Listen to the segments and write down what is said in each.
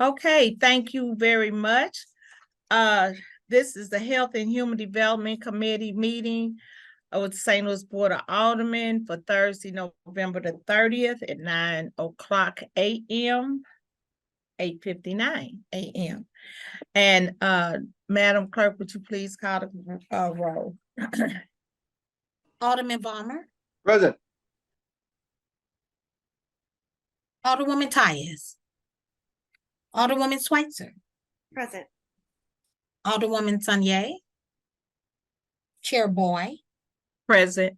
Okay, thank you very much. Uh, this is the Health and Human Development Committee meeting with the St. Louis Board of Aldermen for Thursday, November the 30th at 9:00 a.m., 8:59 a.m. And Madam Clerk, would you please call the roll? Alderman Balmer, Present. Alderwoman Tyus, Alderwoman Schweitzer, Present. Alderwoman Sanye, Chair Boy, Present.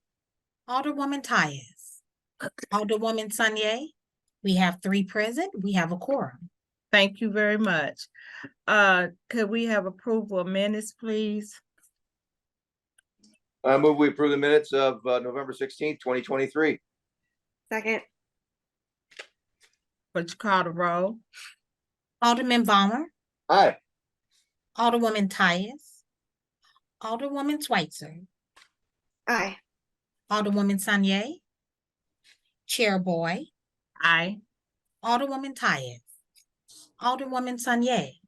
Alderwoman Tyus, Alderwoman Sanye. We have 3 present. We have a quorum. Thank you very much. Could we have approval of minutes, please? I move we approve the minutes of November 16th, 2023. Second. Would you call the roll? Alderman Balmer, Aye. Alderwoman Tyus, Alderwoman Schweitzer, Aye. Alderwoman Sanye, Chair Boy, Aye. Alderwoman Tyus, Alderwoman Sanye.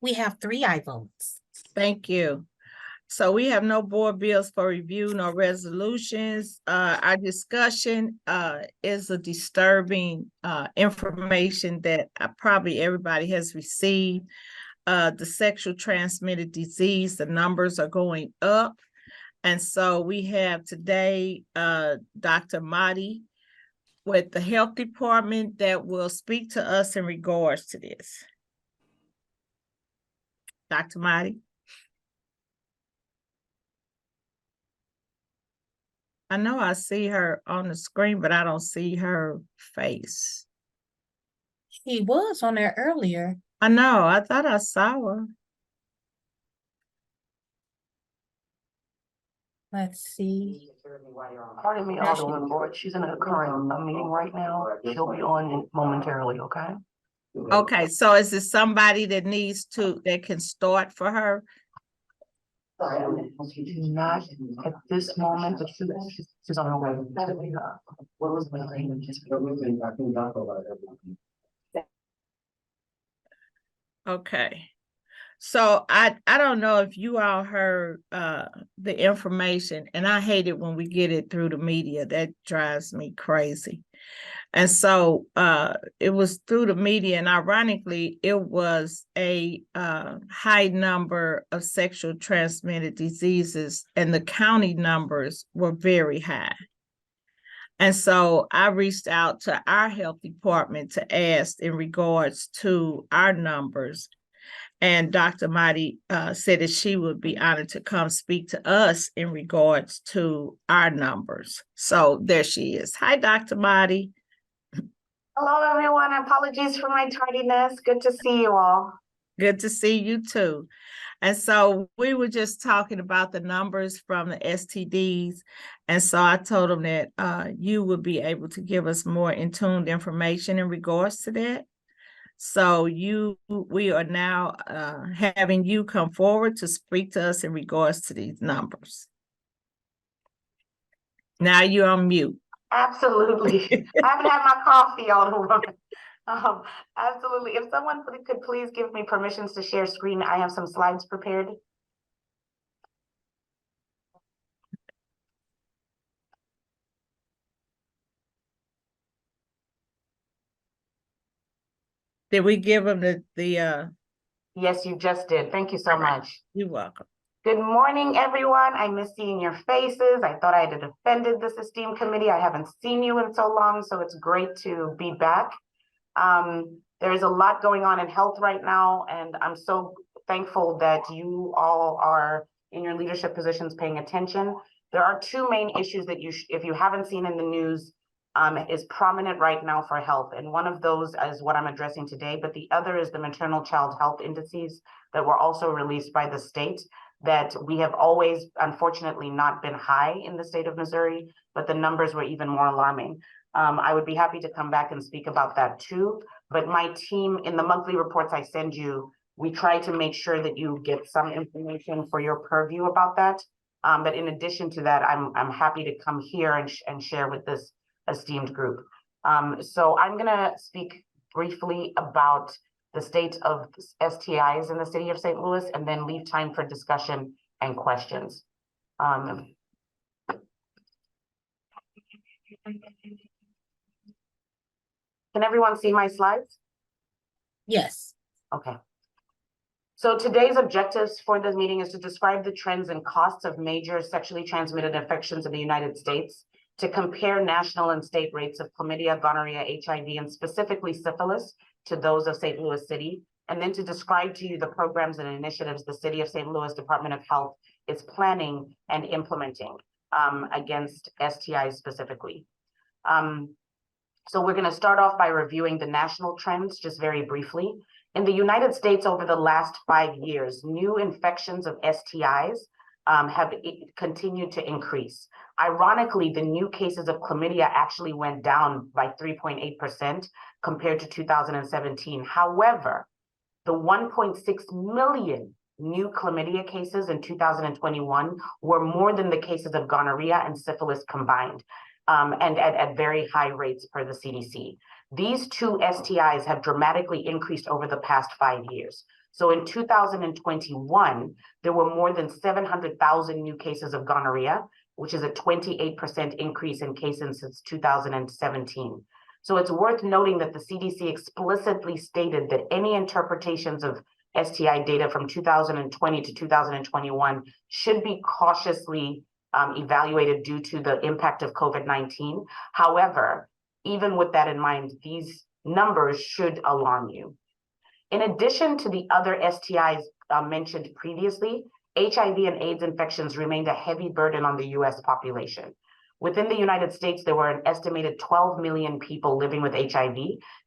We have 3 aye votes. Thank you. So we have no board bills for review, no resolutions. Our discussion is a disturbing information that probably everybody has received. The sexual transmitted disease, the numbers are going up. And so we have today Dr. Madi with the Health Department that will speak to us in regards to this. Dr. Madi. I know I see her on the screen, but I don't see her face. She was on there earlier. I know, I thought I saw her. Let's see. Pardon me, Alderman Boyd. She's in a current meeting right now. She'll be on momentarily, okay? Okay, so is it somebody that that can start for her? Not at this moment, but she's on her way. What was my name? Okay. So I don't know if you all heard the information, and I hate it when we get it through the media. That drives me crazy. And so it was through the media, and ironically, it was a high number of sexual transmitted diseases, and the county numbers were very high. And so I reached out to our health department to ask in regards to our numbers. And Dr. Madi said that she would be honored to come speak to us in regards to our numbers. So there she is. Hi, Dr. Madi. Hello, everyone. Apologies for my tardiness. Good to see you all. Good to see you too. And so we were just talking about the numbers from the STDs. And so I told them that you would be able to give us more in-tuned information in regards to that. So we are now having you come forward to speak to us in regards to these numbers. Now you're on mute. Absolutely. I haven't had my coffee all the way. Absolutely. If someone could please give me permissions to share screen, I have some slides prepared. Did we give them Yes, you just did. Thank you so much. You're welcome. Good morning, everyone. I miss seeing your faces. I thought I had offended this esteemed committee. I haven't seen you in so long, so it's great to be back. There's a lot going on in health right now, and I'm so thankful that you all are in your leadership positions paying attention. There are 2 main issues that if you haven't seen in the news, is prominent right now for health. And one of those is what I'm addressing today, but the other is the maternal child health indices that were also released by the state, that we have always, unfortunately, not been high in the state of Missouri, but the numbers were even more alarming. I would be happy to come back and speak about that too. But my team, in the monthly reports I send you, we try to make sure that you get some information for your purview about that. But in addition to that, I'm happy to come here and share with this esteemed group. So I'm gonna speak briefly about the state of STIs in the city of St. Louis, and then leave time for discussion and questions. Can everyone see my slides? Yes. Okay. So today's objectives for this meeting is to describe the trends and costs of major sexually transmitted infections in the United States, to compare national and state rates of chlamydia, gonorrhea, HIV, and specifically syphilis to those of St. Louis City, and then to describe to you the programs and initiatives the City of St. Louis Department of Health is planning and implementing against STIs specifically. So we're going to start off by reviewing the national trends just very briefly. In the United States, over the last 5 years, new infections of STIs have continued to increase. Ironically, the new cases of chlamydia actually went down by 3.8% compared to 2017. However, the 1.6 million new chlamydia cases in 2021 were more than the cases of gonorrhea and syphilis combined, and at very high rates per the CDC. These two STIs have dramatically increased over the past 5 years. So in 2021, there were more than 700,000 new cases of gonorrhea, which is a 28% increase in cases since 2017. So it's worth noting that the CDC explicitly stated that any interpretations of STI data from 2020 to 2021 should be cautiously evaluated due to the impact of COVID-19. However, even with that in mind, these numbers should alarm you. In addition to the other STIs mentioned previously, HIV and AIDS infections remained a heavy burden on the US population. Within the United States, there were an estimated 12 million people living with HIV,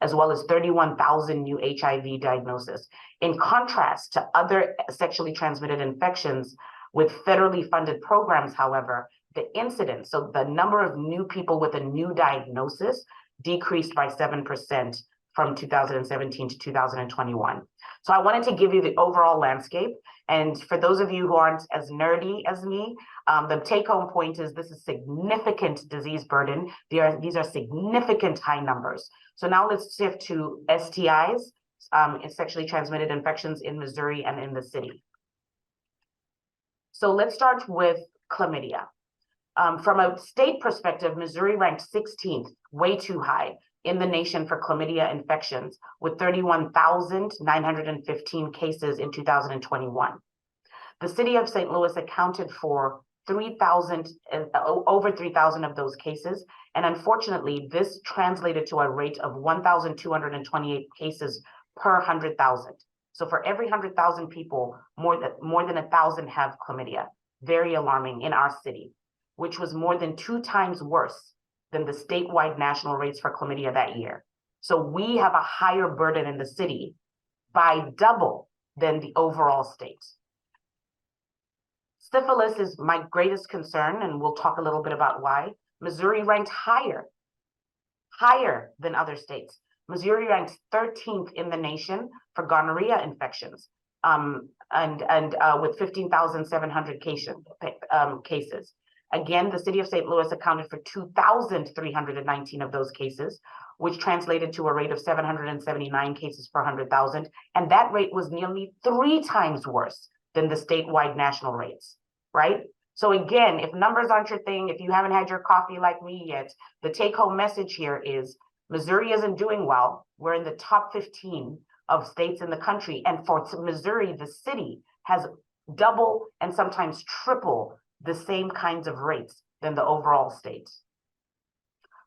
as well as 31,000 new HIV diagnoses. In contrast to other sexually transmitted infections with federally funded programs, however, the incidence, so the number of new people with a new diagnosis, decreased by 7% from 2017 to 2021. So I wanted to give you the overall landscape. And for those of you who aren't as nerdy as me, the take-home point is this is significant disease burden. These are significant high numbers. So now let's shift to STIs, sexually transmitted infections in Missouri and in the city. So let's start with chlamydia. From a state perspective, Missouri ranked 16th, way too high, in the nation for chlamydia infections, with 31,915 cases in 2021. The city of St. Louis accounted for over 3,000 of those cases, and unfortunately, this translated to a rate of 1,228 cases per 100,000. So for every 100,000 people, more than 1,000 have chlamydia. Very alarming in our city, which was more than 2 times worse than the statewide national rates for chlamydia that year. So we have a higher burden in the city by double than the overall state. Syphilis is my greatest concern, and we'll talk a little bit about why. Missouri ranked higher than other states. Missouri ranked 13th in the nation for gonorrhea infections, with 15,700 cases. Again, the city of St. Louis accounted for 2,319 of those cases, which translated to a rate of 779 cases per 100,000. And that rate was nearly 3 times worse than the statewide national rates, right? So again, if numbers aren't your thing, if you haven't had your coffee like me yet, the take-home message here is Missouri isn't doing well. We're in the top 15 of states in the country. And for Missouri, the city has double and sometimes triple the same kinds of rates than the overall state.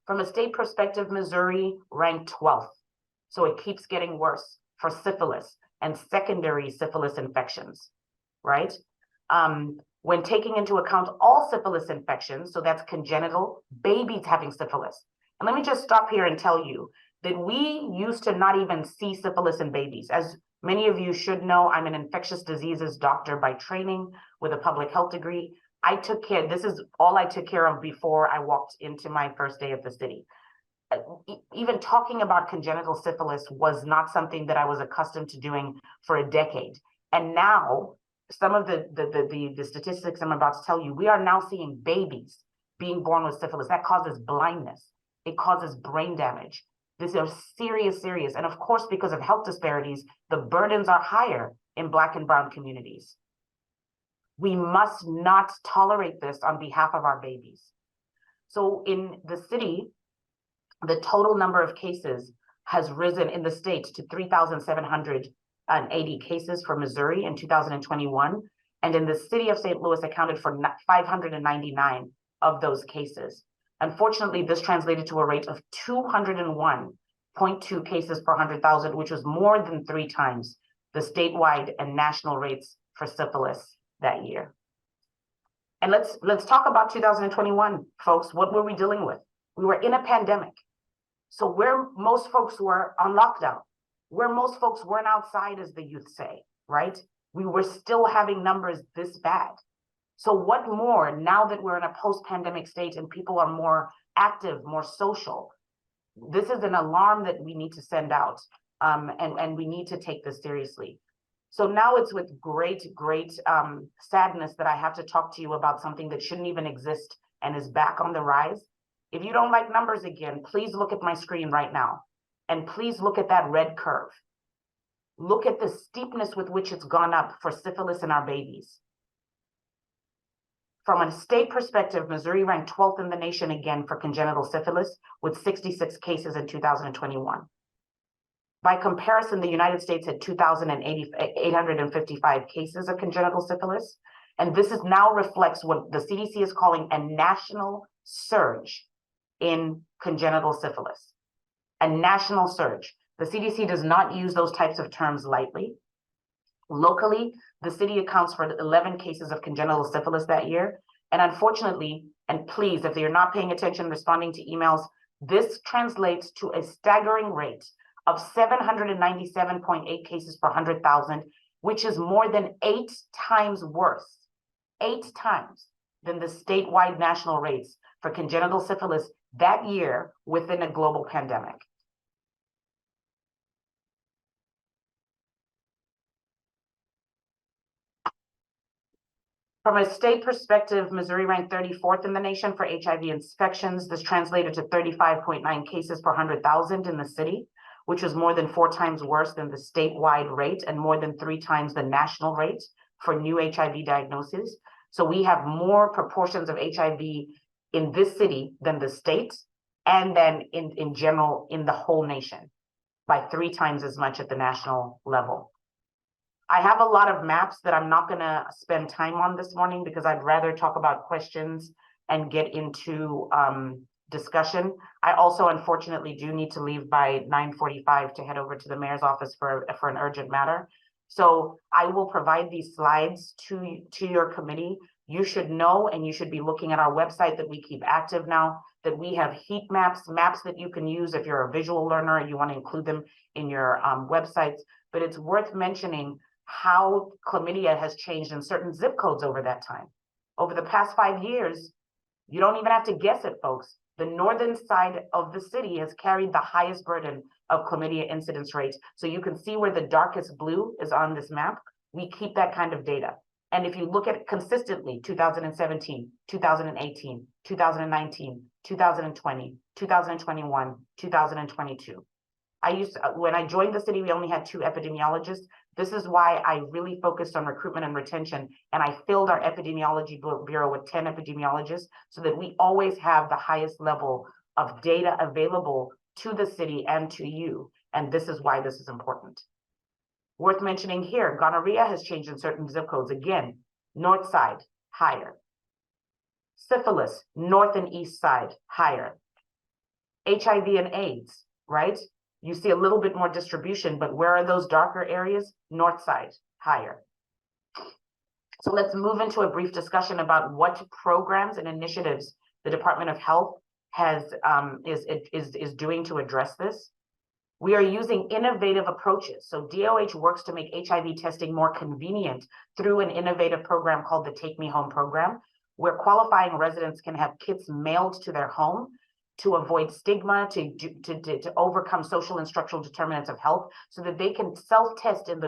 From a state perspective, Missouri ranked 12th. So it keeps getting worse for syphilis and secondary syphilis infections, right? When taking into account all syphilis infections, so that's congenital, babies having syphilis. And let me just stop here and tell you that we used to not even see syphilis in babies. As many of you should know, I'm an infectious diseases doctor by training with a public health degree. This is all I took care of before I walked into my first day at the city. Even talking about congenital syphilis was not something that I was accustomed to doing for a decade. And now, some of the statistics I'm about to tell you, we are now seeing babies being born with syphilis. That causes blindness. It causes brain damage. These are serious, serious. And of course, because of health disparities, the burdens are higher in Black and Brown communities. We must not tolerate this on behalf of our babies. So in the city, the total number of cases has risen in the state to 3,780 cases for Missouri in 2021. And in the city of St. Louis accounted for 599 of those cases. Unfortunately, this translated to a rate of 201.2 cases per 100,000, which was more than 3 times the statewide and national rates for syphilis that year. And let's talk about 2021, folks. What were we dealing with? We were in a pandemic. So where most folks were on lockdown, where most folks weren't outside, as the youth say, right? We were still having numbers this bad. So what more now that we're in a post-pandemic state and people are more active, more social? This is an alarm that we need to send out, and we need to take this seriously. So now it's with great sadness that I have to talk to you about something that shouldn't even exist and is back on the rise. If you don't like numbers again, please look at my screen right now, and please look at that red curve. Look at the steepness with which it's gone up for syphilis in our babies. From a state perspective, Missouri ranked 12th in the nation again for congenital syphilis with 66 cases in 2021. By comparison, the United States had 2,855 cases of congenital syphilis. And this is now reflects what the CDC is calling a national surge in congenital syphilis. A national surge. The CDC does not use those types of terms lightly. Locally, the city accounts for 11 cases of congenital syphilis that year. And unfortunately, and please, if you're not paying attention, responding to emails, this translates to a staggering rate of 797.8 cases per 100,000, which is more than 8 times worse, 8 times than the statewide national rates for congenital syphilis that year within a global pandemic. From a state perspective, Missouri ranked 34th in the nation for HIV infections. This translated to 35.9 cases per 100,000 in the city, which was more than 4 times worse than the statewide rate and more than 3 times the national rate for new HIV diagnoses. So we have more proportions of HIV in this city than the state, and then in general in the whole nation by 3 times as much at the national level. I have a lot of maps that I'm not gonna spend time on this morning because I'd rather talk about questions and get into discussion. I also unfortunately do need to leave by 9:45 to head over to the mayor's office for an urgent matter. So I will provide these slides to your committee. You should know, and you should be looking at our website that we keep active now, that we have heat maps that you can use if you're a visual learner and you want to include them in your websites. But it's worth mentioning how chlamydia has changed in certain zip codes over that time. Over the past 5 years, you don't even have to guess it, folks. The northern side of the city has carried the highest burden of chlamydia incidence rates. So you can see where the darkest blue is on this map. We keep that kind of data. And if you look at it consistently, 2017, 2018, 2019, 2020, 2021, 2022. When I joined the city, we only had 2 epidemiologists. This is why I really focused on recruitment and retention, and I filled our epidemiology bureau with 10 epidemiologists so that we always have the highest level of data available to the city and to you, and this is why this is important. Worth mentioning here, gonorrhea has changed in certain zip codes. Again, north side, higher. Syphilis, north and east side, higher. HIV and AIDS, right? You see a little bit more distribution, but where are those darker areas? North side, higher. So let's move into a brief discussion about what programs and initiatives the Department of Health is doing to address this. We are using innovative approaches. So DOH works to make HIV testing more convenient through an innovative program called the Take Me Home program, where qualifying residents can have kits mailed to their home to avoid stigma, to overcome social and structural determinants of health, so that they can self-test in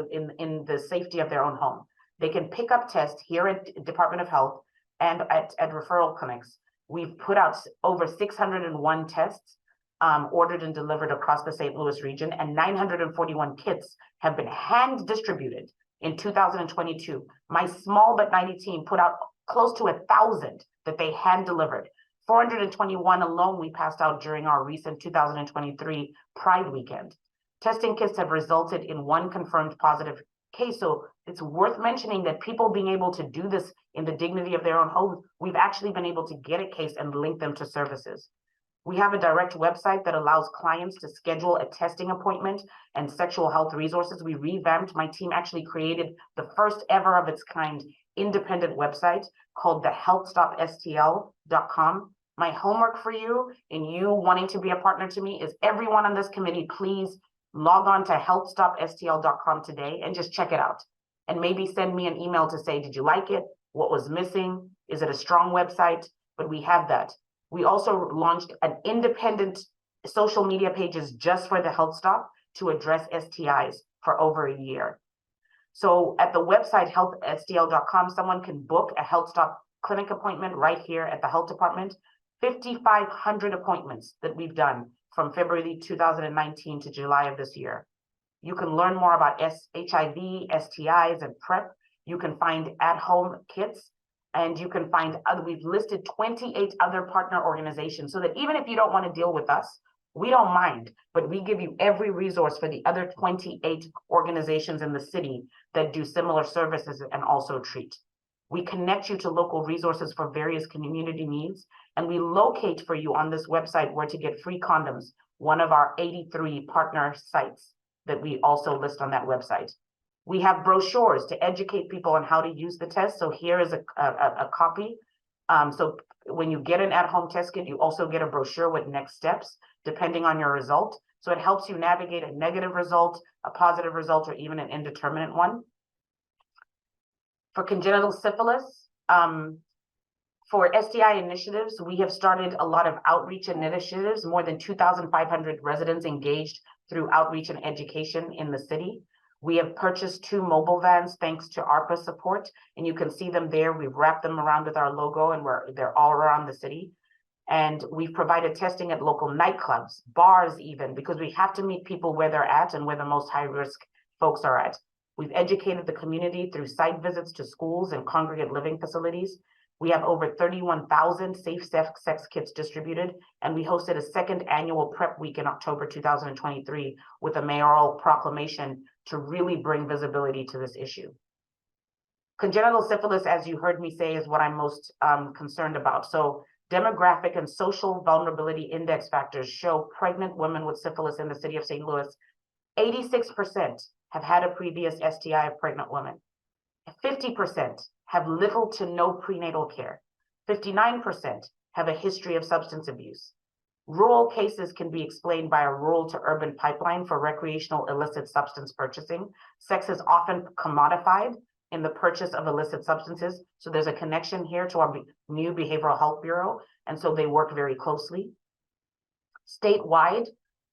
the safety of their own home. They can pick up tests here at Department of Health and at referral clinics. We've put out over 601 tests ordered and delivered across the St. Louis region, and 941 kits have been hand distributed in 2022. My small but mighty team put out close to 1,000 that they hand delivered. 421 alone we passed out during our recent 2023 Pride weekend. Testing kits have resulted in 1 confirmed positive case. So it's worth mentioning that people being able to do this in the dignity of their own homes, we've actually been able to get a case and link them to services. We have a direct website that allows clients to schedule a testing appointment and sexual health resources. We revamped, my team actually created the first ever of its kind independent website called the healthstopstl.com. My homework for you and you wanting to be a partner to me is everyone on this committee, please log on to healthstopstl.com today and just check it out. And maybe send me an email to say, did you like it? What was missing? Is it a strong website? But we have that. We also launched an independent social media pages just for the Health Stop to address STIs for over a year. So at the website healthstl.com, someone can book a Health Stop clinic appointment right here at the health department. 5,500 appointments that we've done from February 2019 to July of this year. You can learn more about HIV, STIs, and PrEP. You can find at-home kits. And you can find other, we've listed 28 other partner organizations so that even if you don't want to deal with us, we don't mind, but we give you every resource for the other 28 organizations in the city that do similar services and also treat. We connect you to local resources for various community needs, and we locate for you on this website where to get free condoms, one of our 83 partner sites that we also list on that website. We have brochures to educate people on how to use the test. So here is a copy. So when you get an at-home test kit, you also get a brochure with next steps, depending on your result. So it helps you navigate a negative result, a positive result, or even an indeterminate one. For congenital syphilis, for STI initiatives, we have started a lot of outreach initiatives, more than 2,500 residents engaged through outreach and education in the city. We have purchased 2 mobile vans thanks to ARPA support, and you can see them there. We've wrapped them around with our logo and they're all around the city. And we've provided testing at local nightclubs, bars even, because we have to meet people where they're at and where the most high risk folks are at. We've educated the community through site visits to schools and congregate living facilities. We have over 31,000 safe sex kits distributed, and we hosted a 2nd annual PrEP week in October 2023 with a mayoral proclamation to really bring visibility to this issue. Congenital syphilis, as you heard me say, is what I'm most concerned about. So demographic and social vulnerability index factors show pregnant women with syphilis in the city of St. Louis, 86% have had a previous STI of pregnant women. 50% have little to no prenatal care. 59% have a history of substance abuse. Rural cases can be explained by a rural to urban pipeline for recreational illicit substance purchasing. Sex is often commodified in the purchase of illicit substances. So there's a connection here to our new Behavioral Health Bureau. And so they work very closely. Statewide,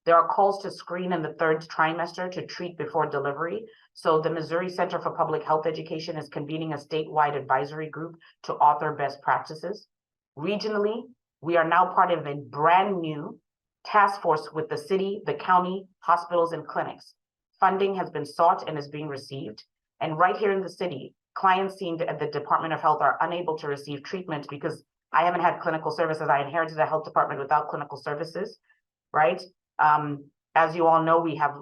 there are calls to screen in the 3rd trimester to treat before delivery. So the Missouri Center for Public Health Education is convening a statewide advisory group to author best practices. Regionally, we are now part of a brand new task force with the city, the county, hospitals, and clinics. Funding has been sought and is being received. And right here in the city, clients seen at the Department of Health are unable to receive treatment because I haven't had clinical services. I inherited a health department without clinical services, right? As you all know, we have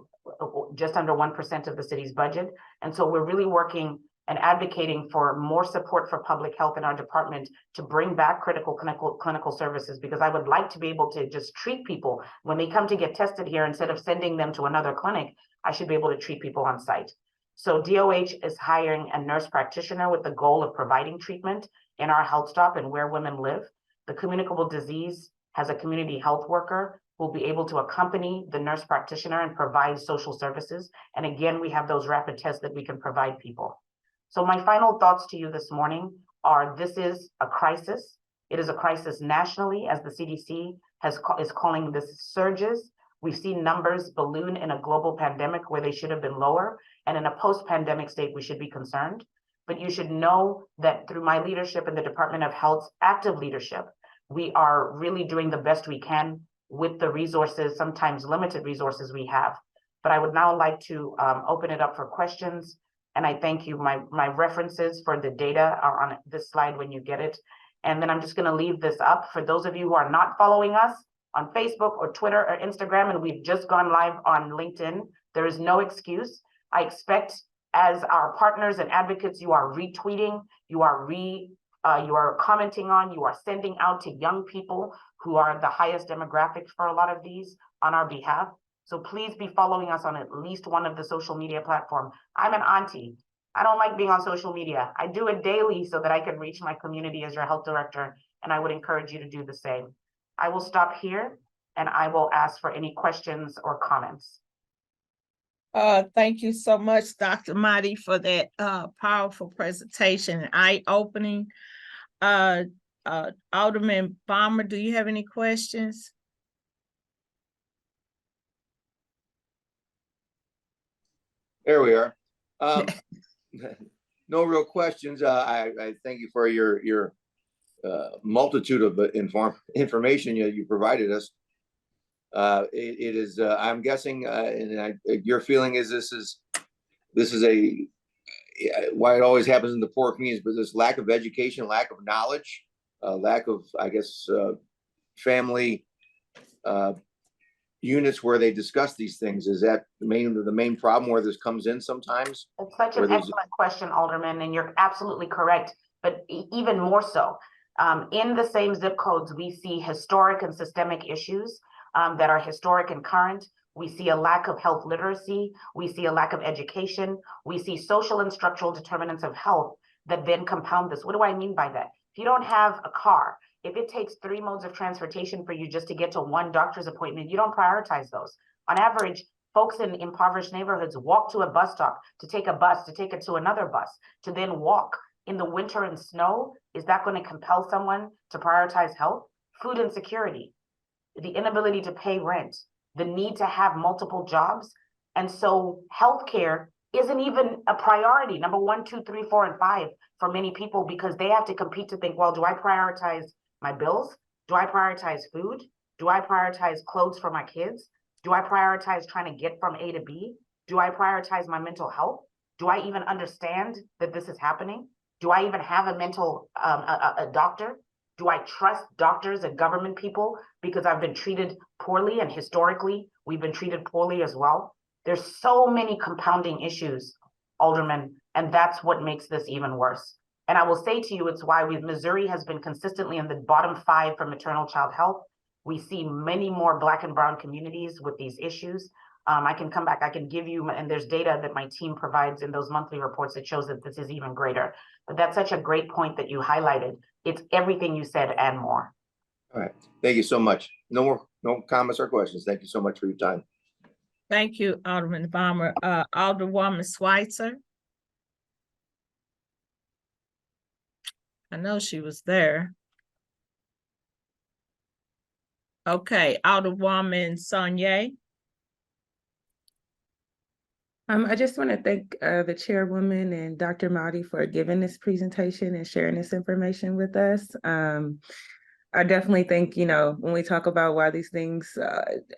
just under 1% of the city's budget. And so we're really working and advocating for more support for public health in our department to bring back critical clinical services, because I would like to be able to just treat people when they come to get tested here. Instead of sending them to another clinic, I should be able to treat people on site. So DOH is hiring a nurse practitioner with the goal of providing treatment in our health stop and where women live. The communicable disease has a community health worker who will be able to accompany the nurse practitioner and provide social services. And again, we have those rapid tests that we can provide people. So my final thoughts to you this morning are, this is a crisis. It is a crisis nationally, as the CDC is calling this surges. We've seen numbers balloon in a global pandemic where they should have been lower. And in a post-pandemic state, we should be concerned. But you should know that through my leadership in the Department of Health's active leadership, we are really doing the best we can with the resources, sometimes limited resources we have. But I would now like to open it up for questions. And I thank you. My references for the data are on this slide when you get it. And then I'm just going to leave this up for those of you who are not following us on Facebook or Twitter or Instagram, and we've just gone live on LinkedIn. There is no excuse. I expect as our partners and advocates, you are retweeting, you are commenting on, you are sending out to young people who are the highest demographic for a lot of these on our behalf. So please be following us on at least one of the social media platforms. I'm an auntie. I don't like being on social media. I do it daily so that I can reach my community as your health director, and I would encourage you to do the same. I will stop here and I will ask for any questions or comments. Thank you so much, Dr. Marty, for that powerful presentation, eye-opening. Alderman Balmer, do you have any questions? There we are. No real questions. I thank you for your multitude of information you provided us. It is, I'm guessing, and your feeling is this is why it always happens in the poor communities, but this lack of education, lack of knowledge, lack of, I guess, family units where they discuss these things. Is that the main problem where this comes in sometimes? It's such an excellent question, Alderman, and you're absolutely correct. But even more so, in the same zip codes, we see historic and systemic issues that are historic and current. We see a lack of health literacy. We see a lack of education. We see social and structural determinants of health that then compound this. What do I mean by that? If you don't have a car, if it takes 3 modes of transportation for you just to get to one doctor's appointment, you don't prioritize those. On average, folks in impoverished neighborhoods walk to a bus stop, to take a bus, to take it to another bus, to then walk in the winter and snow. Is that going to compel someone to prioritize health? Food insecurity, the inability to pay rent, the need to have multiple jobs. And so healthcare isn't even a priority, number 1, 2, 3, 4, and 5 for many people, because they have to compete to think, well, do I prioritize my bills? Do I prioritize food? Do I prioritize clothes for my kids? Do I prioritize trying to get from A to B? Do I prioritize my mental health? Do I even understand that this is happening? Do I even have a mental, a doctor? Do I trust doctors and government people because I've been treated poorly, and historically we've been treated poorly as well? There's so many compounding issues, Alderman, and that's what makes this even worse. And I will say to you, it's why Missouri has been consistently in the bottom 5 for maternal child health. We see many more Black and brown communities with these issues. I can come back, I can give you, and there's data that my team provides in those monthly reports that shows that this is even greater. But that's such a great point that you highlighted. It's everything you said and more. All right. Thank you so much. No comments or questions. Thank you so much for your time. Thank you, Alderman Balmer. Alderwoman Schweitzer. I know she was there. Okay, Alderwoman Sonye. I just want to thank the chairwoman and Dr. Marty for giving this presentation and sharing this information with us. I definitely think, when we talk about why these things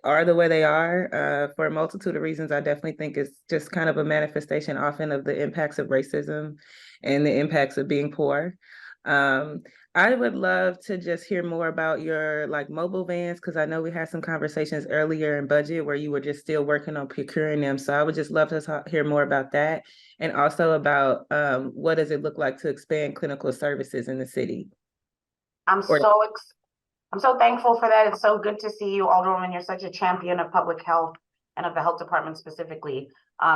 are the way they are, for a multitude of reasons, I definitely think it's just kind of a manifestation often of the impacts of racism and the impacts of being poor. I would love to just hear more about your mobile vans, because I know we had some conversations earlier in budget where you were just still working on procuring them. So I would just love to hear more about that, and also about what does it look like to expand clinical services in the city. I'm so thankful for that. It's so good to see you, Alderwoman. You're such a champion of public health and of the health department specifically.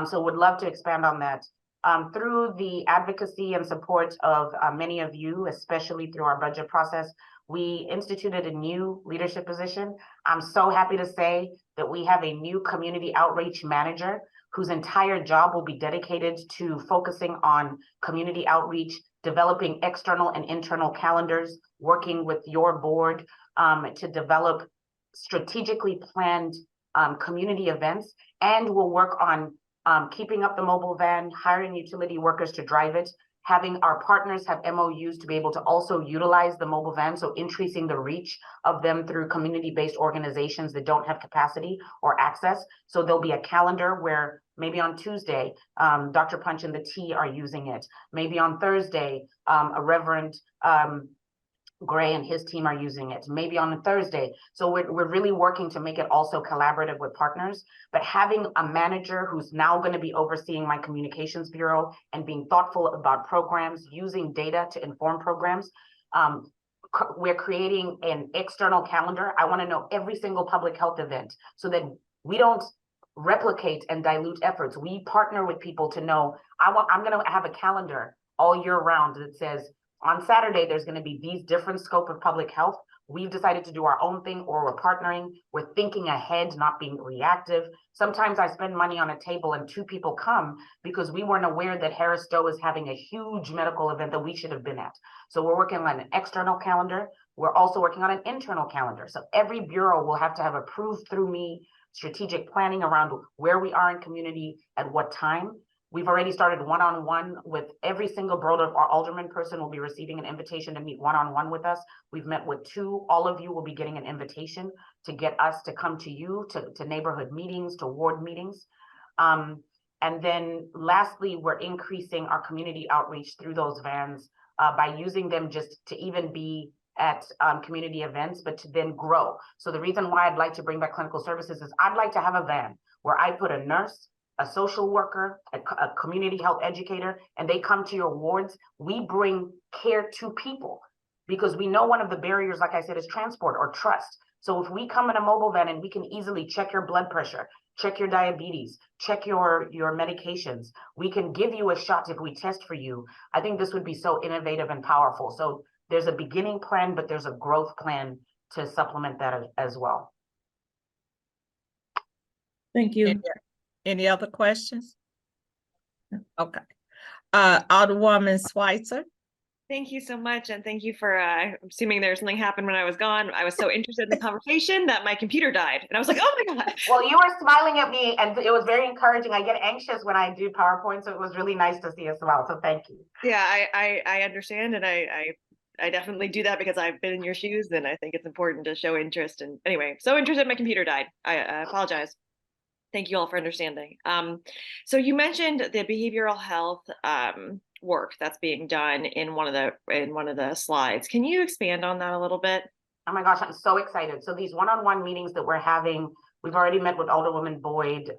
So would love to expand on that. Through the advocacy and support of many of you, especially through our budget process, we instituted a new leadership position. I'm so happy to say that we have a new community outreach manager whose entire job will be dedicated to focusing on community outreach, developing external and internal calendars, working with your board to develop strategically planned community events, and we'll work on keeping up the mobile van, hiring utility workers to drive it, having our partners have MOUs to be able to also utilize the mobile van, so increasing the reach of them through community-based organizations that don't have capacity or access. So there'll be a calendar where maybe on Tuesday, Dr. Punch and the T are using it. Maybe on Thursday, a Reverend Gray and his team are using it, maybe on a Thursday. So we're really working to make it also collaborative with partners, but having a manager who's now going to be overseeing my communications bureau and being thoughtful about programs, using data to inform programs. We're creating an external calendar. I want to know every single public health event so that we don't replicate and dilute efforts. We partner with people to know, I'm going to have a calendar all year round that says, on Saturday, there's going to be these different scope of public health. We've decided to do our own thing, or we're partnering. We're thinking ahead, not being reactive. Sometimes I spend money on a table and 2 people come because we weren't aware that Harris Stowe is having a huge medical event that we should have been at. So we're working on an external calendar. We're also working on an internal calendar. So every bureau will have to have approved through me strategic planning around where we are in community at what time. We've already started one-on-one with every single board or alderman person will be receiving an invitation to meet one-on-one with us. We've met with 2. All of you will be getting an invitation to get us to come to you, to neighborhood meetings, to ward meetings. And then lastly, we're increasing our community outreach through those vans by using them just to even be at community events, but to then grow. So the reason why I'd like to bring back clinical services is I'd like to have a van where I put a nurse, a social worker, a community health educator, and they come to your wards. We bring care to people because we know one of the barriers, like I said, is transport or trust. So if we come in a mobile van and we can easily check your blood pressure, check your diabetes, check your medications, we can give you a shot if we test for you. I think this would be so innovative and powerful. So there's a beginning plan, but there's a growth plan to supplement that as well. Thank you. Any other questions? Okay. Alderwoman Schweitzer. Thank you so much. And thank you for assuming there's something happened when I was gone. I was so interested in the conversation that my computer died. And I was like, oh my God. Well, you were smiling at me and it was very encouraging. I get anxious when I do PowerPoint, so it was really nice to see as well. So thank you. Yeah, I understand. And I definitely do that because I've been in your shoes and I think it's important to show interest. And anyway, so interested my computer died. I apologize. Thank you all for understanding. So you mentioned the behavioral health work that's being done in one of the slides. Can you expand on that a little bit? Oh my gosh, I'm so excited. So these one-on-one meetings that we're having, we've already met with Alderwoman Boyd.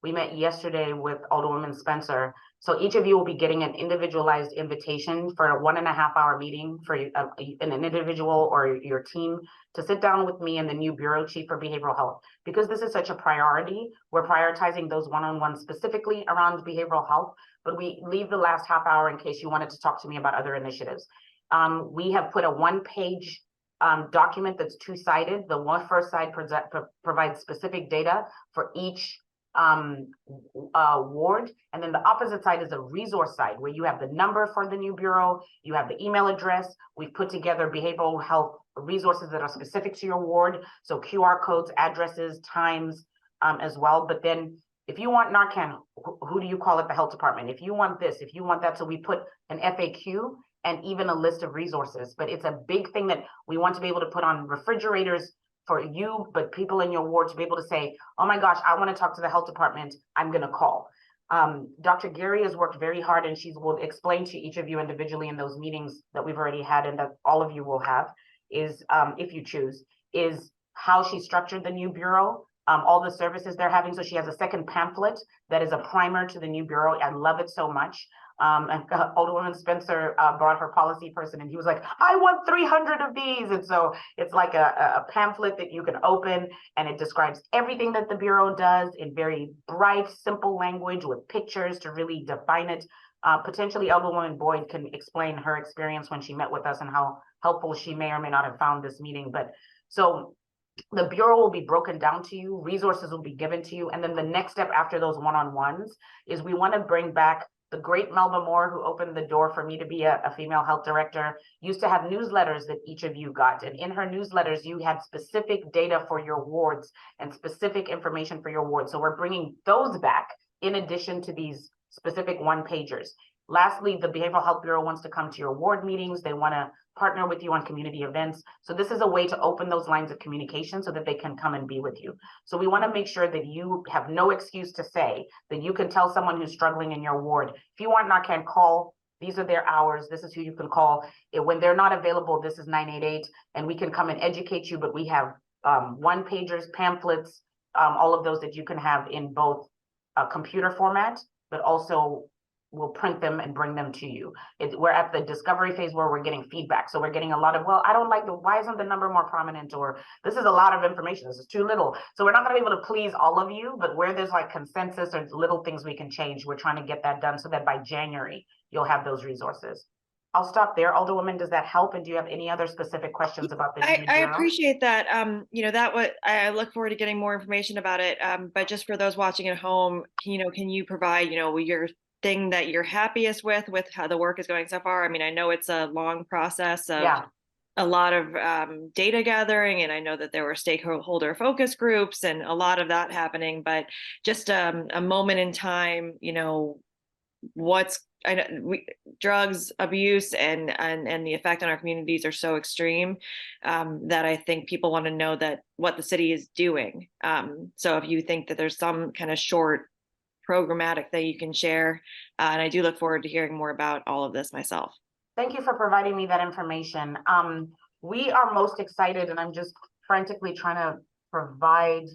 We met yesterday with Alderwoman Spencer. So each of you will be getting an individualized invitation for a 1.5-hour meeting for an individual or your team to sit down with me and the new Bureau Chief for Behavioral Health. Because this is such a priority, we're prioritizing those one-on-ones specifically around behavioral health, but we leave the last half hour in case you wanted to talk to me about other initiatives. We have put a 1-page document that's 2-sided. The first side provides specific data for each ward, and then the opposite side is a resource side where you have the number for the new bureau, you have the email address. We've put together behavioral health resources that are specific to your ward, so QR codes, addresses, times as well. But then if you want Narcan, who do you call at the health department? If you want this, if you want that, so we put an FAQ and even a list of resources. But it's a big thing that we want to be able to put on refrigerators for you, but people in your ward to be able to say, oh my gosh, I want to talk to the health department, I'm going to call. Dr. Gary has worked very hard, and she will explain to each of you individually in those meetings that we've already had and that all of you will have, is if you choose, is how she structured the new bureau, all the services they're having. So she has a second pamphlet that is a primer to the new bureau. I love it so much. And Alderwoman Spencer brought her policy person, and he was like, I want 300 of these. And so it's like a pamphlet that you can open, and it describes everything that the bureau does in very bright, simple language with pictures to really define it. Potentially Alderwoman Boyd can explain her experience when she met with us and how helpful she may or may not have found this meeting. But so the bureau will be broken down to you, resources will be given to you. And then the next step after those one-on-ones is we want to bring back the great Melba Moore, who opened the door for me to be a female health director, used to have newsletters that each of you got. And in her newsletters, you had specific data for your wards and specific information for your wards. So we're bringing those back in addition to these specific one-pagers. Lastly, the Behavioral Health Bureau wants to come to your ward meetings. They want to partner with you on community events. So this is a way to open those lines of communication so that they can come and be with you. So we want to make sure that you have no excuse to say that you can tell someone who's struggling in your ward, if you want Narcan, call. These are their hours. This is who you can call. When they're not available, this is 988, and we can come and educate you. But we have one-pagers, pamphlets, all of those that you can have in both a computer format, but also we'll print them and bring them to you. We're at the discovery phase where we're getting feedback. So we're getting a lot of, well, I don't like why isn't the number more prominent? Or this is a lot of information, this is too little. So we're not gonna be able to please all of you, but where there's like consensus or little things we can change, we're trying to get that done so that by January, you'll have those resources. I'll stop there. Alderwoman, does that help? And do you have any other specific questions about the I Bureau? appreciate that. I look forward to getting more information about it. But just for those watching at home, can you provide, your thing that you're happiest with how the work is going so far? I mean, I know it's a long process of a lot of data gathering, and I know that there were stakeholder focus groups and a lot of that happening, but just a moment in time, drugs abuse and the effect on our communities are so extreme that I think people want to know that what the city is doing. So if you think that there's some kind of short programmatic that you can share, and I do look forward to hearing more about all of this myself. Thank you for providing me that information. We are most excited, and I'm just frantically trying to provide.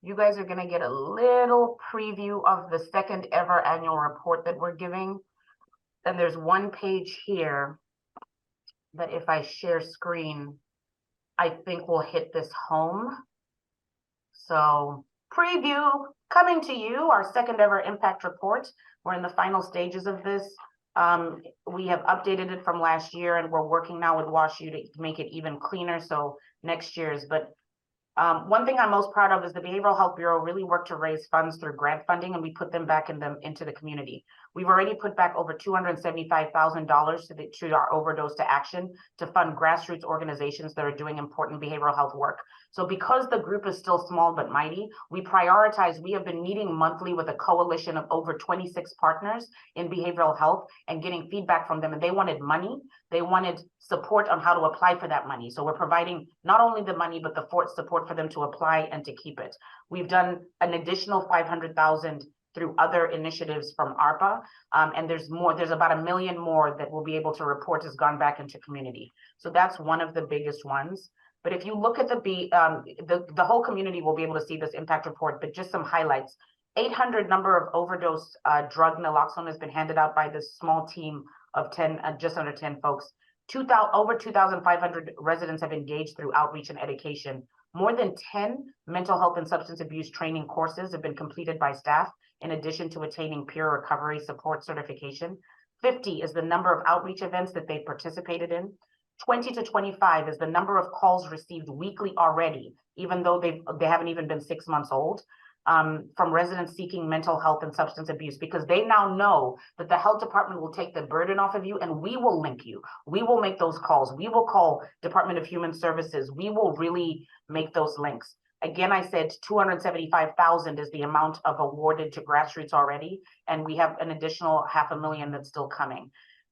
You guys are going to get a little preview of the second ever annual report that we're giving. And there's one page here that if I share screen, I think will hit this home. So preview coming to you, our second ever impact report. We're in the final stages of this. We have updated it from last year, and we're working now with WashU to make it even cleaner. So next year's, but one thing I'm most proud of is the Behavioral Health Bureau really worked to raise funds through grant funding, and we put them back into the community. We've already put back over $275,000 to our Overdose to Action to fund grassroots organizations that are doing important behavioral health work. So because the group is still small but mighty, we prioritize. We have been meeting monthly with a coalition of over 26 partners in behavioral health and getting feedback from them. And they wanted money. They wanted support on how to apply for that money. So we're providing not only the money, but the support for them to apply and to keep it. We've done an additional $500,000 through other initiatives from ARPA. And there's about $1 million more that we'll be able to report has gone back into community. So that's one of the biggest ones. But if you look at the whole community will be able to see this impact report, but just some highlights. 800 number of overdose drug naloxone has been handed out by this small team of 10, just under 10 folks. Over 2,500 residents have engaged through outreach and education. More than 10 mental health and substance abuse training courses have been completed by staff, in addition to attaining peer recovery support certification. 50 is the number of outreach events that they've participated in. 20 to 25 is the number of calls received weekly already, even though they haven't even been 6 months old, from residents seeking mental health and substance abuse, because they now know that the health department will take the burden off of you, and we will link you. We will make those calls. We will call Department of Human Services. We will really make those links. Again, I said 275,000 is the amount of awarded to grassroots already, and we have an additional $500,000 that's still coming.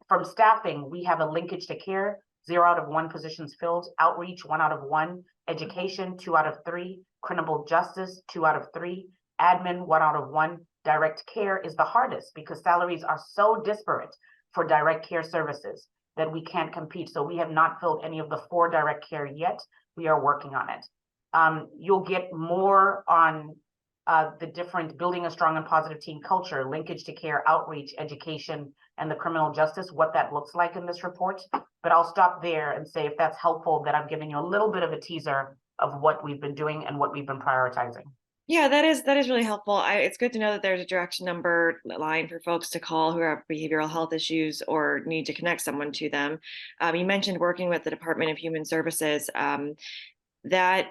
From staffing, we have a linkage to care, 0 out of 1 positions filled, outreach 1 out of 1, education 2 out of 3, criminal justice 2 out of 3, admin 1 out of 1. Direct care is the hardest because salaries are so disparate for direct care services that we can't compete. So we have not filled any of the 4 direct care yet. We are working on it. You'll get more on the different building a strong and positive team culture, linkage to care, outreach, education, and the criminal justice, what that looks like in this report. But I'll stop there and say, if that's helpful, that I'm giving you a little bit of a teaser of what we've been doing and what we've been prioritizing. Yeah, that is really helpful. It's good to know that there's a direction number line for folks to call who have behavioral health issues or need to connect someone to them. You mentioned working with the Department of Human Services. That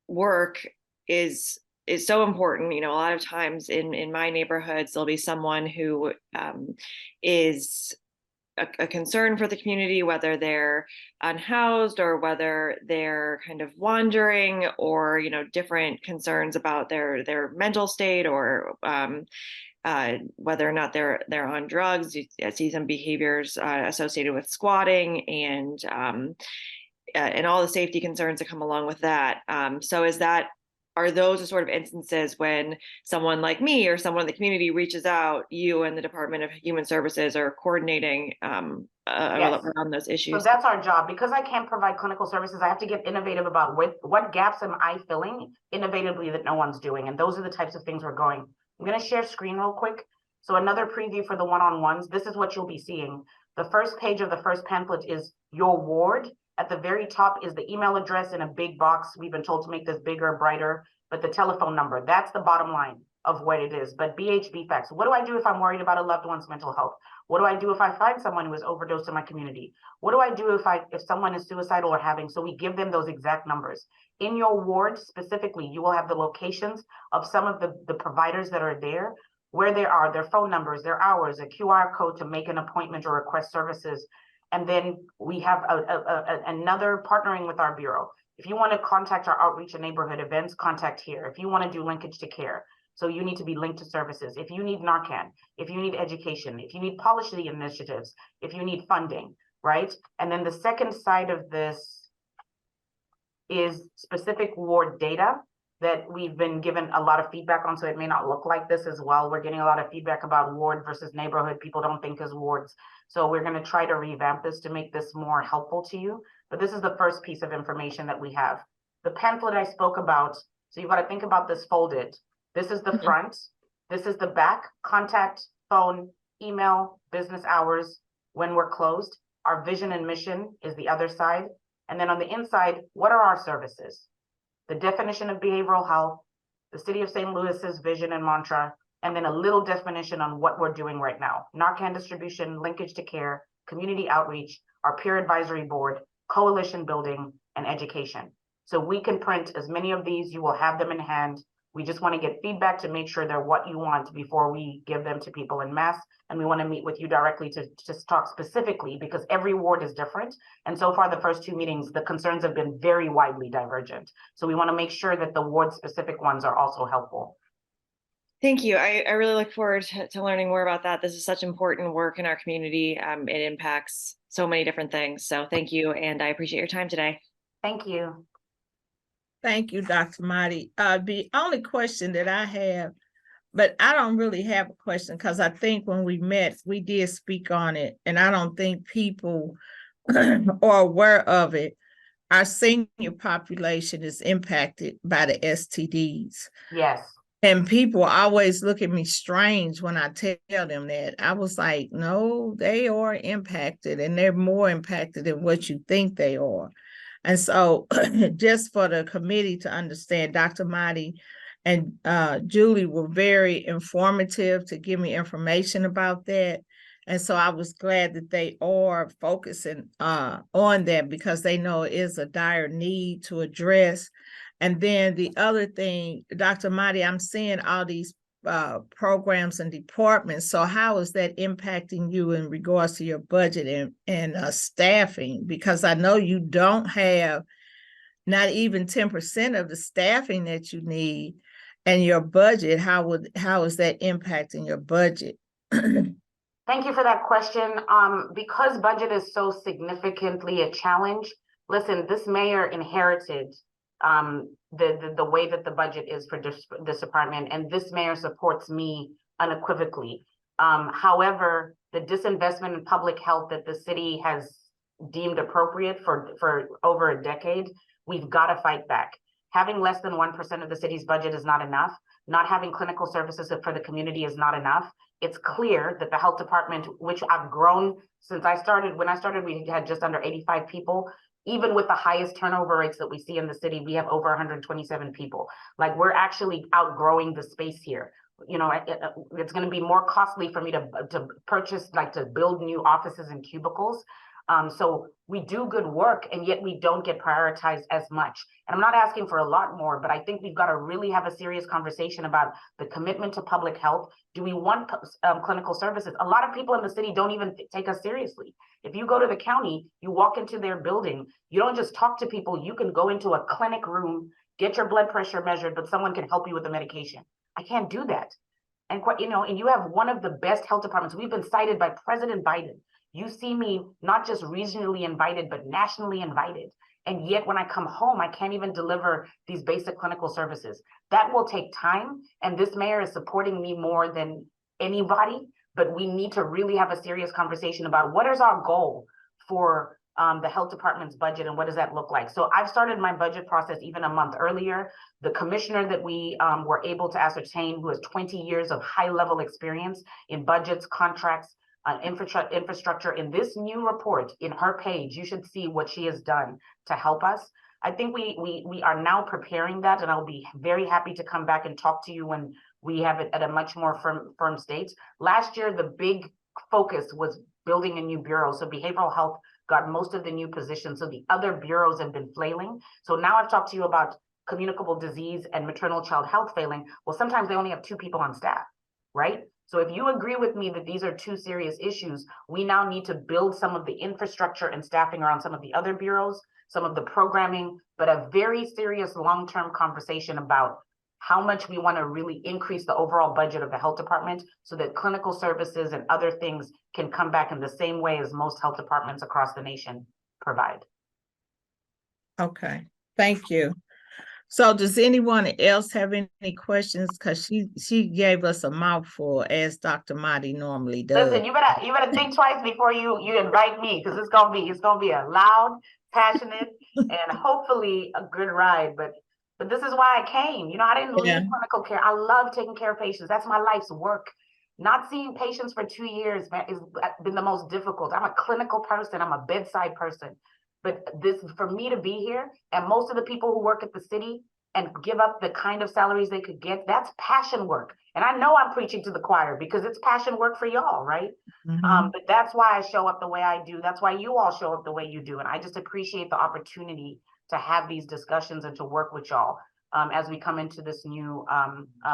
work is so important. A lot of times in my neighborhoods, there'll be someone who is a concern for the community, whether they're unhoused or whether they're kind of wandering, or different concerns about their mental state or whether or not they're on drugs. I see some behaviors associated with squatting and all the safety concerns that come along with that. So are those the sort of instances when someone like me or someone in the community reaches out, you and the Department of Human Services are coordinating Yes. around those So issues? that's our job. Because I can't provide clinical services, I have to get innovative about what gaps am I filling innovatively that no one's doing. And those are the types of things we're going. I'm going to share screen real quick. So another preview for the one-on-ones. This is what you'll be seeing. The first page of the first pamphlet is your ward. At the very top is the email address in a big box. We've been told to make this bigger, brighter, but the telephone number, that's the bottom line of what it is. But BHB facts. What do I do if I'm worried about a loved one's mental health? What do I do if I find someone who has overdosed in my community? What do I do if someone is suicidal or having? So we give them those exact numbers. In your ward specifically, you will have the locations of some of the providers that are there, where they are, their phone numbers, their hours, a QR code to make an appointment or request services. And then we have another partnering with our bureau. If you want to contact our outreach and neighborhood events, contact here. If you want to do linkage to care, so you need to be linked to services. If you need Narcan, if you need education, if you need policy initiatives, if you need funding, right? And then the second side of this is specific ward data that we've been given a lot of feedback on, so it may not look like this as well. We're getting a lot of feedback about ward versus neighborhood. People don't think as wards. So we're going to try to revamp this to make this more helpful to you. But this is the first piece of information that we have. The pamphlet I spoke about, so you've got to think about this folded. This is the front, this is the back, contact, phone, email, business hours, when we're closed. Our vision and mission is the other side. And then on the inside, what are our services? The definition of behavioral health, the City of St. Louis's vision and mantra, and then a little definition on what we're doing right now. Narcan distribution, linkage to care, community outreach, our peer advisory board, coalition building, and education. So we can print as many of these, you will have them in hand. We just want to get feedback to make sure they're what you want before we give them to people in mass. And we want to meet with you directly to just talk specifically, because every ward is different. And so far, the first two meetings, the concerns have been very widely divergent. So we want to make sure that the ward specific ones are also helpful. Thank you. I really look forward to learning more about that. This is such important work in our community. It impacts so many different things. So thank you. And I appreciate your time today. Thank you. Thank you, Dr. Marty. The only question that I have, but I don't really have a question because I think when we met, we did speak on it, and I don't think people are aware of it. Our senior population is impacted by the STDs. Yes. And people always look at me strange when I tell them that. I was like, no, they are impacted, and they're more impacted than what you think they are. And so just for the committee to understand, Dr. Marty and Julie were very informative to give me information about that. And so I was glad that they are focusing on that, because they know it is a dire need to address. And then the other thing, Dr. Marty, I'm seeing all these programs and departments. So how is that impacting you in regards to your budget and staffing? Because I know you don't have not even 10% of the staffing that you need, and your budget, how is that impacting your budget? Thank you for that question. Because budget is so significantly a challenge, listen, this mayor inherited the way that the budget is for this department, and this mayor supports me unequivocally. However, the disinvestment in public health that the city has deemed appropriate for over a decade, we've got to fight back. Having less than 1% of the city's budget is not enough. Not having clinical services for the community is not enough. It's clear that the health department, which I've grown since I started, when I started, we had just under 85 people. Even with the highest turnover rates that we see in the city, we have over 127 people. Like, we're actually outgrowing the space here. You know, it's going to be more costly for me to purchase, like to build new offices and cubicles. So we do good work, and yet we don't get prioritized as much. And I'm not asking for a lot more, but I think we've got to really have a serious conversation about the commitment to public health. Do we want clinical services? A lot of people in the city don't even take us seriously. If you go to the county, you walk into their building, you don't just talk to people. You can go into a clinic room, get your blood pressure measured, but someone can help you with the medication. I can't do that. And quite, you know, and you have one of the best health departments. We've been cited by President Biden. You see me not just regionally invited, but nationally invited. And yet when I come home, I can't even deliver these basic clinical services. That will take time. And this mayor is supporting me more than anybody, but we need to really have a serious conversation about what is our goal for the health department's budget and what does that look like? So I've started my budget process even a month earlier. The commissioner that we were able to ascertain, who has 20 years of high level experience in budgets, contracts, infrastructure, in this new report, in her page, you should see what she has done to help us. I think we are now preparing that, and I'll be very happy to come back and talk to you when we have it at a much more firm state. Last year, the big focus was building a new bureau. So behavioral health got most of the new positions. So the other bureaus have been flailing. So now I've talked to you about communicable disease and maternal child health failing. Well, sometimes they only have 2 people on staff, right? So if you agree with me that these are 2 serious issues, we now need to build some of the infrastructure and staffing around some of the other bureaus, some of the programming, but a very serious long-term conversation about how much we want to really increase the overall budget of the health department so that clinical services and other things can come back in the same way as most health departments across the nation provide. Okay, thank you. So does anyone else have any questions? Because she gave us a mouthful, as Dr. Marty normally does. Listen, you better think twice before you invite me, because it's gonna be a loud, passionate, and hopefully a good ride. But this is why I came. You know, I didn't leave clinical care. I love taking care of patients. That's my life's work. Not seeing patients for 2 years has been the most difficult. I'm a clinical person. I'm a bedside person. But this, for me to be here, and most of the people who work at the city and give up the kind of salaries they could get, that's passion work. And I know I'm preaching to the choir because it's passion work for y'all, right? But that's why I show up the way I do. That's why you all show up the way you do. And I just appreciate the opportunity to have these discussions and to work with y'all as we come into this new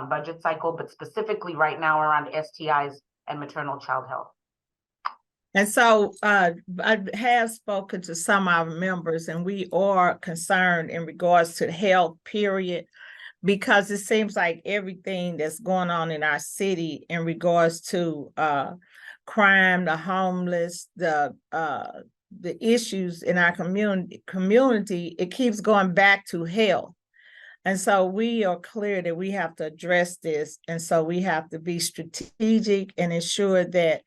budget cycle, but specifically right now around STIs and maternal child health. And so I have spoken to some of our members, and we are concerned in regards to health, period, because it seems like everything that's going on in our city in regards to crime, the homeless, the issues in our community, it keeps going back to health. And so we are clear that we have to address this. And so we have to be strategic and ensure that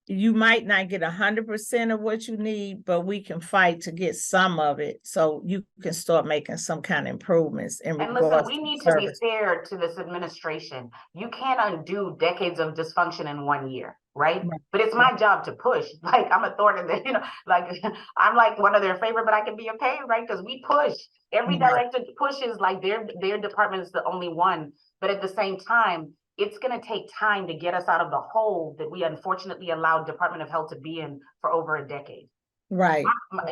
you might not get 100% of what you need, but we can fight to get some of it so you can start making some kind of improvements in And regards listen, we to need to be service. fair to this administration. You can't undo decades of dysfunction in 1 year, right? Right. But it's my job to push. Like, I'm a thorn in the, like I'm like one of their favorite, but I can be a pain, right? Because we push. Every Right. director pushes, like their department is the only one. But at the same time, it's going to take time to get us out of the hole that we unfortunately allowed Department of Health to be in for over a decade. Right.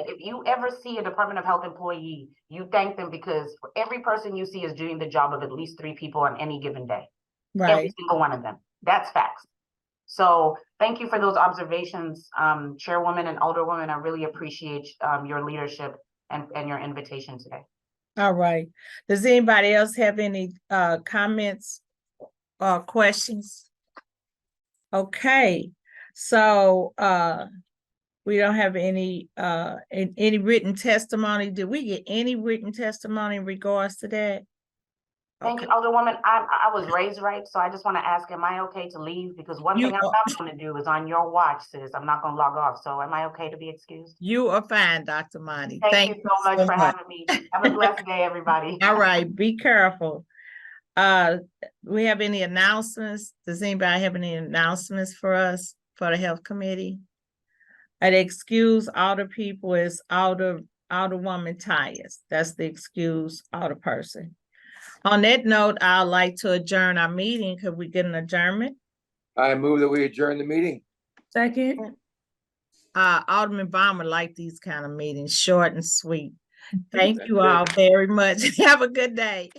If you ever see a Department of Health employee, you thank them, because every person you see is doing the job of at least 3 people on any given day. Every Right. single one of them. That's facts. So thank you for those observations, Chairwoman and Alderwoman. I really appreciate your leadership and your invitation today. All right. Does anybody else have any comments or questions? Okay. So we don't have any written testimony. Did we get any written testimony in regards to that? Thank you, Alderwoman. I was raised right, so I just want to ask, am I okay to leave? Because one You thing I'm are- not going to do is on your watch, sis. I'm not going to log off. So am I okay to be excused? You are fine, Dr. Monty. Thank you so much for having me. Have a blessed day, everybody. All right, be careful. We have any announcements? Does anybody have any announcements for us for the health committee? An excuse older people is older woman Tyus. That's the excuse older person. On that note, I'd like to adjourn our meeting. Could we get an adjournment? I move that we adjourn the meeting. Second. Alderman Balmer like these kind of meetings, short and sweet. Thank you all very much. Have a good day.